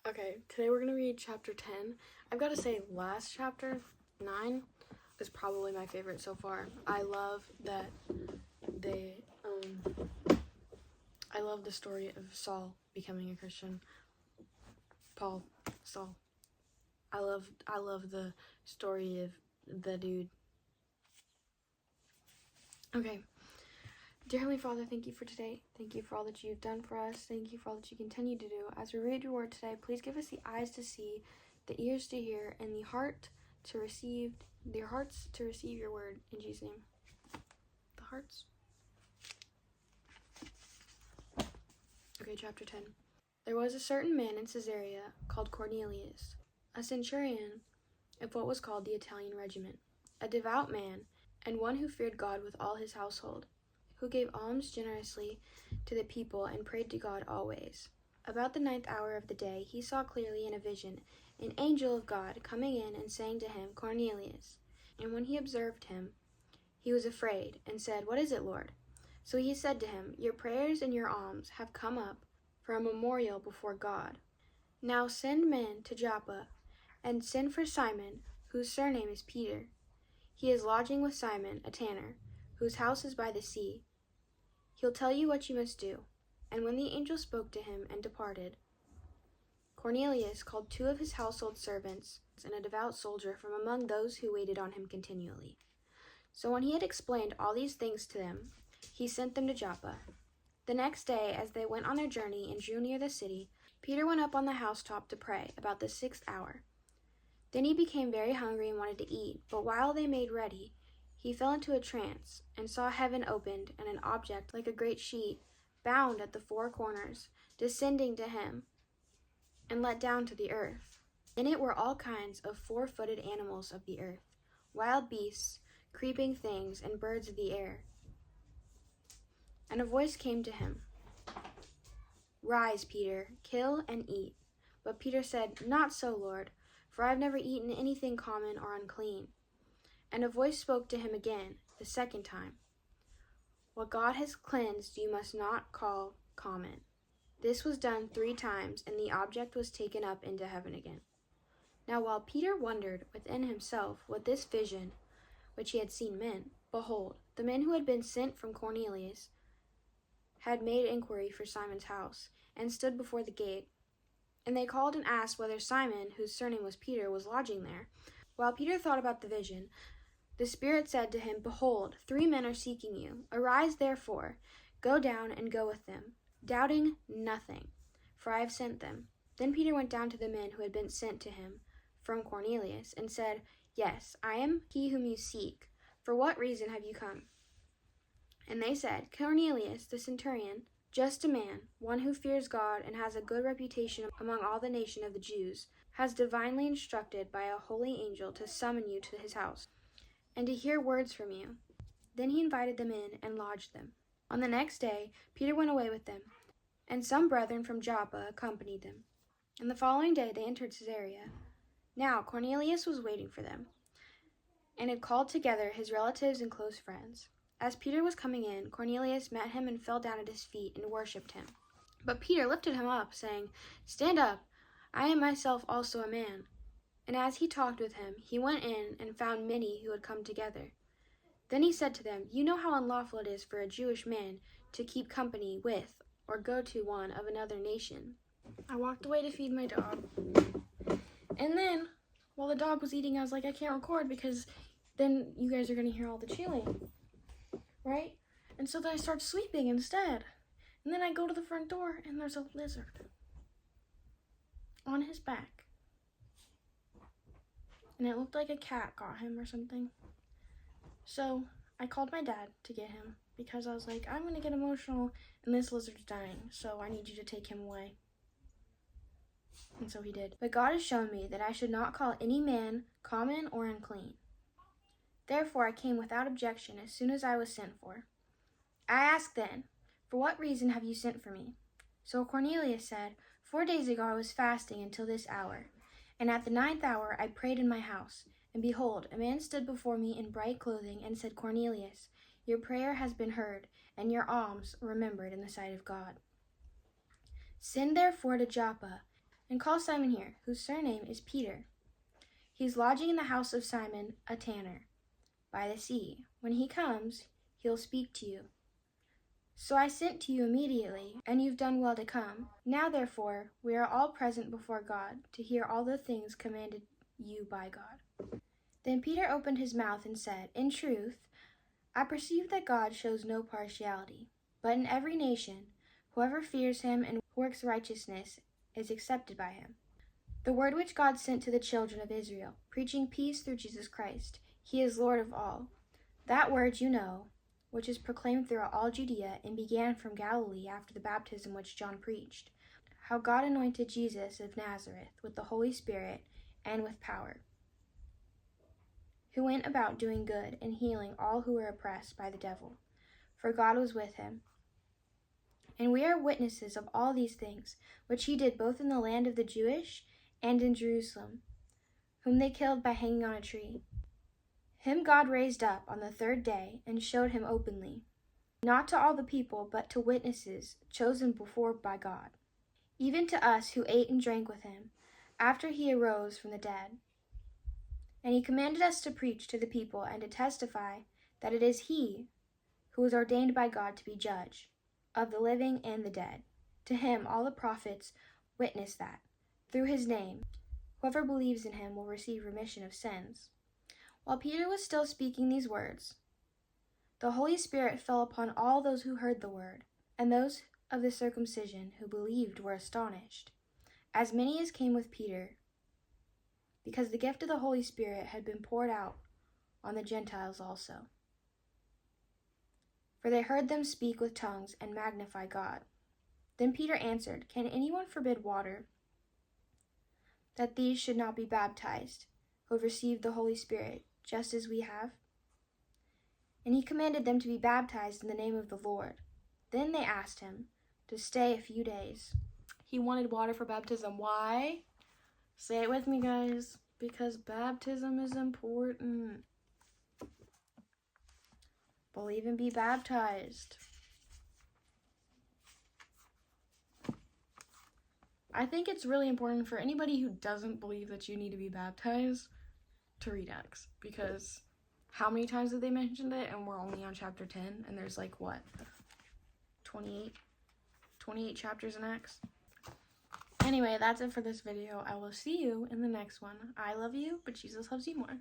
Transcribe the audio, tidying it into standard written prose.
Okay, today we're going to read chapter 10. I've got to say, last chapter, 9, is probably my favorite so far. I love that I love the story of Saul becoming a Christian. Saul. I love the story of the dude. Okay. Dear Heavenly Father, thank you for today. Thank you for all that you've done for us. Thank you for all that you continue to do. As we read your word today, please give us the eyes to see, the ears to hear, and the hearts to receive your word. In Jesus' name. The hearts. Okay, chapter 10. There was a certain man in Caesarea called Cornelius, a centurion of what was called the Italian regiment, a devout man, and one who feared God with all his household, who gave alms generously to the people and prayed to God always. About the 9th hour of the day he saw clearly in a vision an angel of God coming in and saying to him, Cornelius. And when he observed him, he was afraid, and said, What is it, Lord? So he said to him, Your prayers and your alms have come up for a memorial before God. Now send men to Joppa, and send for Simon, whose surname is Peter. He is lodging with Simon, a tanner, whose house is by the sea. He'll tell you what you must do. And when the angel spoke to him and departed, Cornelius called 2 of his household servants and a devout soldier from among those who waited on him continually. So when he had explained all these things to them, he sent them to Joppa. The next day, as they went on their journey and drew near the city, Peter went up on the housetop to pray about the 6th hour. Then he became very hungry and wanted to eat, but while they made ready, he fell into a trance, and saw heaven opened, and an object like a great sheet, bound at the 4 corners, descending to him, and let down to the earth. In it were all kinds of 4-footed animals of the earth, wild beasts, creeping things, and birds of the air. And a voice came to him, Rise, Peter, kill and eat. But Peter said, Not so, Lord, for I have never eaten anything common or unclean. And a voice spoke to him again, the 2nd time. What God has cleansed you must not call common. This was done 3 times, and the object was taken up into heaven again. Now while Peter wondered within himself what this vision, which he had seen, meant, behold, the men who had been sent from Cornelius had made inquiry for Simon's house, and stood before the gate. And they called and asked whether Simon, whose surname was Peter, was lodging there. While Peter thought about the vision, the Spirit said to him, Behold, 3 men are seeking you. Arise, therefore, go down and go with them, doubting nothing, for I have sent them. Then Peter went down to the men who had been sent to him from Cornelius, and said, Yes, I am he whom you seek. For what reason have you come? And they said, Cornelius, the centurion, just a man, one who fears God and has a good reputation among all the nation of the Jews, has divinely instructed by a holy angel to summon you to his house, and to hear words from you. Then he invited them in and lodged them. On the next day, Peter went away with them, and some brethren from Joppa accompanied them. And the following day they entered Caesarea. Now Cornelius was waiting for them, and had called together his relatives and close friends. As Peter was coming in, Cornelius met him and fell down at his feet and worshipped him. But Peter lifted him up, saying, Stand up, I am myself also a man. And as he talked with him, he went in and found many who had come together. Then he said to them, You know how unlawful it is for a Jewish man to keep company with or go to one of another nation. I walked away to feed my dog. And then, while the dog was eating, I was like, I can't record because then you guys are going to hear all the chewing. Right? And so then I start sweeping instead. And then I go to the front door and there's a lizard on his back. And it looked like a cat got him or something. So I called my dad to get him because I was like, I'm going to get emotional and this lizard's dying, so I need you to take him away. And so he did. But God has shown me that I should not call any man common or unclean. Therefore I came without objection as soon as I was sent for. I asked then, For what reason have you sent for me? So Cornelius said, 4 days ago I was fasting until this hour, and at the 9th hour I prayed in my house. And behold, a man stood before me in bright clothing and said, Cornelius, your prayer has been heard, and your alms remembered in the sight of God. Send therefore to Joppa, And call Simon here, whose surname is Peter. He is lodging in the house of Simon, a tanner, by the sea. When he comes, he'll speak to you. So I sent to you immediately, and you've done well to come. Now, therefore, we are all present before God to hear all the things commanded you by God. Then Peter opened his mouth and said, In truth, I perceive that God shows no partiality, but in every nation, whoever fears him and works righteousness is accepted by him. The word which God sent to the children of Israel, preaching peace through Jesus Christ, he is Lord of all. That word you know, which is proclaimed throughout all Judea and began from Galilee after the baptism which John preached, how God anointed Jesus of Nazareth with the Holy Spirit and with power, who went about doing good and healing all who were oppressed by the devil, for God was with him. And we are witnesses of all these things, which he did both in the land of the Jewish and in Jerusalem, whom they killed by hanging on a tree. Him God raised up on the third day and showed him openly, not to all the people, but to witnesses chosen before by God, even to us who ate and drank with him, after he arose from the dead. And he commanded us to preach to the people and to testify that it is he who was ordained by God to be judge of the living and the dead. To him all the prophets witness that, through his name, whoever believes in him will receive remission of sins. While Peter was still speaking these words, the Holy Spirit fell upon all those who heard the word, and those of the circumcision who believed were astonished, as many as came with Peter, because the gift of the Holy Spirit had been poured out on the Gentiles also. For they heard them speak with tongues and magnify God. Then Peter answered, Can anyone forbid water, that these should not be baptized, who have received the Holy Spirit, just as we have? And he commanded them to be baptized in the name of the Lord. Then they asked him to stay a few days. He wanted water for baptism. Why? Say it with me, guys. Because baptism is important. Believe and be baptized. I think it's really important for anybody who doesn't believe that you need to be baptized to read Acts, because how many times have they mentioned it, and we're only on chapter 10, and there's 28 chapters in Acts. Anyway, that's it for this video. I will see you in the next one. I love you, but Jesus loves you more.